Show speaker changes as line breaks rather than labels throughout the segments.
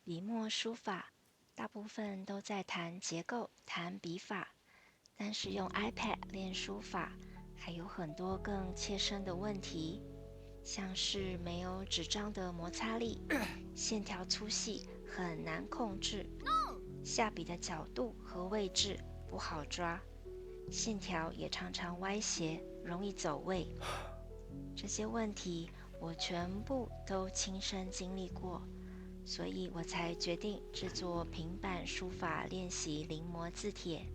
筆墨書法大部分都在談結構、談筆法，但是用 iPad 練書法還有很多更切身的問題，像是沒有紙張的摩擦力，線條粗細很難控制，下筆的角度和位置不好抓，線條也常常歪斜，容易走位。這些問題我全部都親身經歷過，所以我才決定制作平板書法練習臨摹字帖。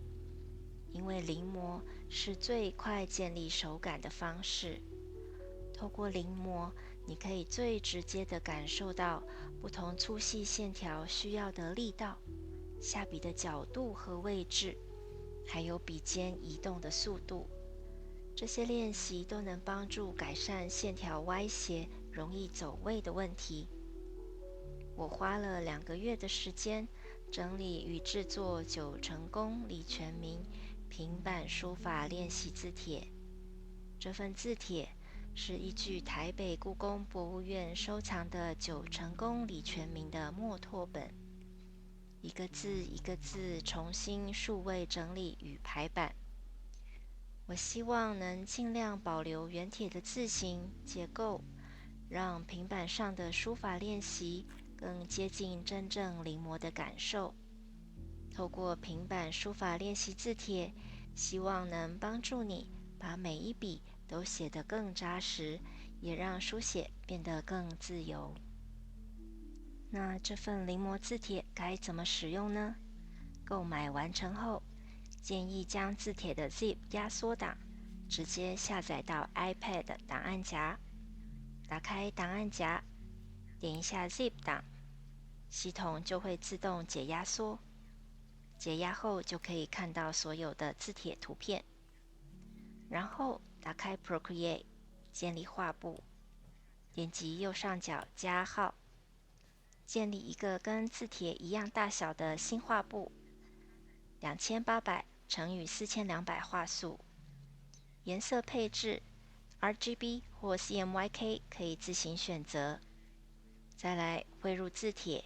因為臨摹是最快建立手感的方式，透過臨摹，你可以最直接地感受到不同粗細線條需要的力道、下筆的角度和位置，還有筆尖移動的速度。這些練習都能幫助改善線條歪斜、容易走位的問題。我花了2個月的時間整理與製作九成宮李全銘平板書法練習字帖。這份字帖是依據台北故宮博物院收藏的九成宮李全銘的墨拓本，一個字一個字重新數位整理與排版。我希望能盡量保留原帖的字形結構，讓平板上的書法練習更接近真正臨摹的感受。透過平板書法練習字帖，希望能幫助你把每一筆都寫得更扎實，也讓書寫變得更自由。那這份臨摹字帖該怎麼使用呢？購買完成後，建議將字帖的 zip 壓縮檔直接下載到 iPad 檔案夾，打開檔案夾，點一下 zip 檔，系統就會自動解壓縮。解壓後就可以看到所有的字帖圖片。然後打開 Procreate， 建立畫布，點擊右上角加號，建立一個跟字帖一樣大小的新畫布，2800乘以4200畫素。顏色配置 RGB 或 CMYK 可以自行選擇。再來匯入字帖，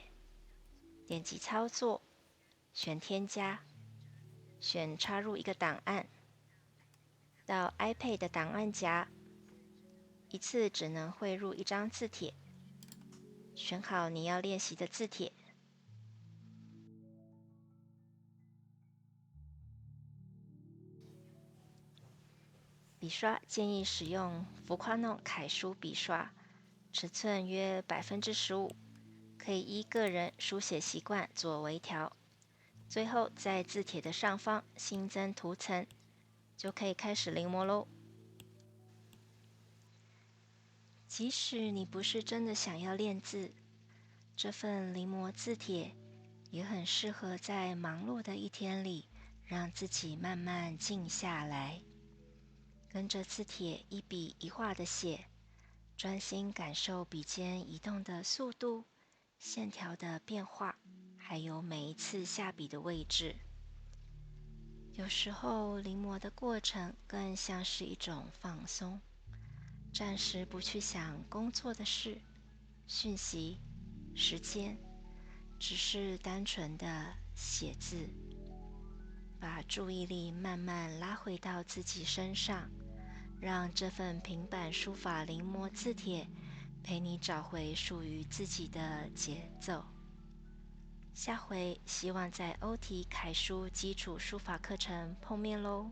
點擊操作，選添加，選插入一個檔案，到 iPad 的檔案夾，一次只能匯入1張字帖，選好你要練習的字帖。筆刷建議使用浮誇弄楷書筆刷，尺寸約15%，可以依個人書寫習慣做微調。最後在字帖的上方新增塗層，就可以開始臨摹嘍。即使你不是真的想要練字，這份臨摹字帖也很適合在忙碌的一天裡，讓自己慢慢靜下來。跟着字帖一筆一畫的寫，專心感受筆尖移動的速度、線條的變化，還有每一次下筆的位置。有時候臨摹的過程更像是一種放鬆，暫時不去想工作的事、訊息、時間，只是單純的寫字，把注意力慢慢拉回到自己身上。讓這份平板書法臨摹字帖陪你找回屬於自己的節奏。下回希望在歐體楷書基礎書法課程碰面嘍。